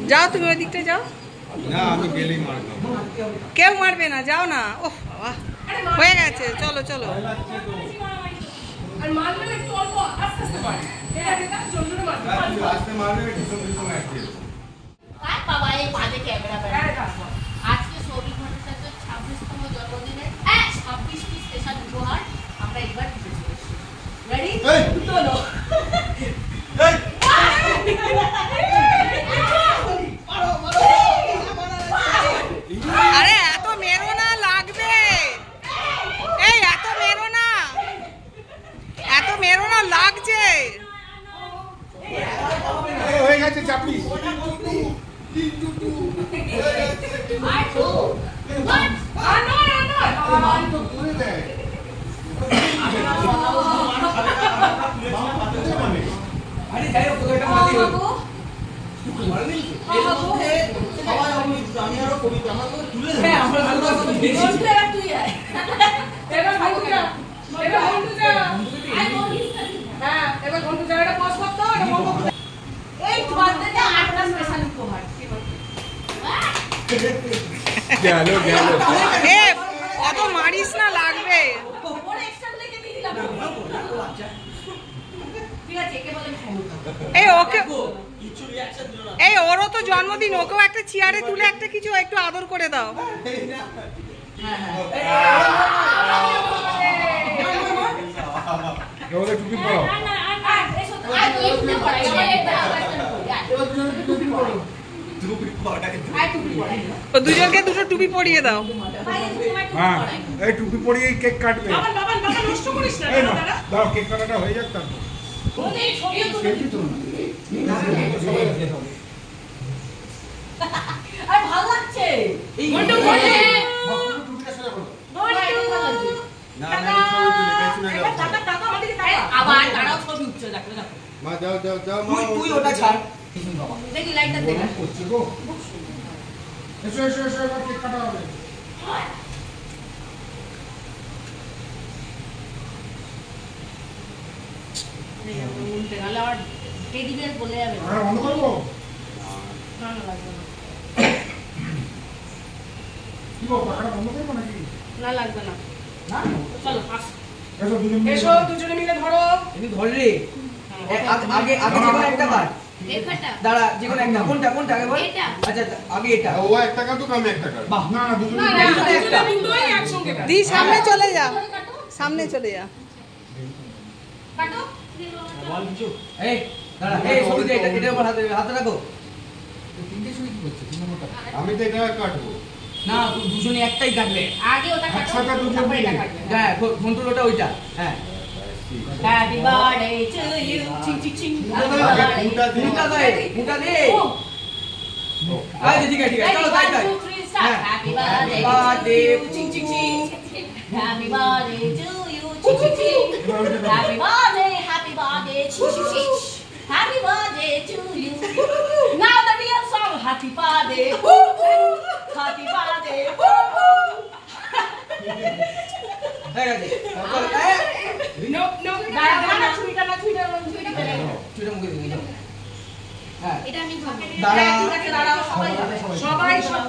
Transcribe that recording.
যাও তুমি ওই দিকটা যাও। না আমি গেলেই মারব। কেউ মারবে না, যাও না। ওহ বাবা হয়ে গেছে, চলো চলো। আর মারলে একটু অল্প আস্তে আস্তে মার। এটা জলদি মারবে। আস্তে মারলে একটু সময় লাগবে। আর বাবা এই পাদে ক্যামেরা বেড়া। আজকে সৌভিক ভট্টাচার্যের 26তম জন্মদিনে 26টি স্পেশাল উপহার আমরা একবার দিতে চলেছি। রেডি? চলো। এই আরে এত মেরো না, লাগবে। এই এত মেরো না, এত মেরো না, লাগছে। হয়ে গেছে চাপড়ি। অত মারিস না, লাগবে। এই ওকে, এই ওরও তো জন্মদিন, ওকেও একটা চেয়ারে তুলে একটা কিছু একটু আদর করে দাও। টুপি পরাও। দুজনকে দুটো টুপি পরিয়ে দাও। হ্যাঁ এই টুপি পরিয়ে কেক কাটবে। দাও কেক কাটাটা হয়ে যাক তারপর। ভালো লাগছে। আবার তারাও ছবি উঠছে, দেখো দেখো। মা যাও যাও যাও মা, তুই ওটা ছাড়। দেখি লাইটটা দেখো। এসো এসো এসো, এবার কেক কাটা হবে। আবার টেডি বিয়ার বলে যাবে। বন্ধ করবো? না না লাগবে না। কি বল, পাখাটা বন্ধ করবো নাকি? না লাগবে না। না চলো পাস। এসো দুজন মিলে। এসো দুজনে মিলে ধরো। এমনি ধর রে। আগে আগে যেকোনো একটা কাট। রেখাটা দাঁড়া, যেকোনো একটা। কোনটা আগে বল? এটা। আচ্ছা আগে এটা। ও একটা কাটুক, আমি একটা কাটবো। বাহ। না না দুজন না মিলে। না দুজনে দুটোই একসঙ্গে কাটো। দি সামনে চলে যা, সামনে চলে যা। কাটো। এই দাঁড়া, এই ছবি দে, এটা উপর হাতে রাখো। আমি তো এটা কাটবো। না দুজনে একটাই কাটবে। আগে ওটা কাটো। একসাথে দুজন তারপর এটা মিলে। কাটবে। হ্যাঁ কন্ট্রোল ওটা ওইটা। হ্যাঁ হ্যাপি বার্থডে টু ইউ। চিং চিং চিং। মুটা দে, মুটা দে। আরে ঠিক আছে চলো তাই তাই। হ্যাপি বার্থডে চিং চিং চিং। Happy birthday to you. চিং চিং চিং। হ্যাপি বার্থডে চিং চিং চিং। Happy birthday to you. Now the real song. Happy birthday. Happy birthday. হয়ে গেছে। চল নো নো দাঁড়া ছুরিটা না ছুরিটা ছুরিটা ফেলে। ছুটে মুখে দিয়ে দাও। হ্যাঁ এটা আমি খাবো। দাঁড়া। ঠিক আছে দাঁড়াও সবাই যাবে। সবাই সব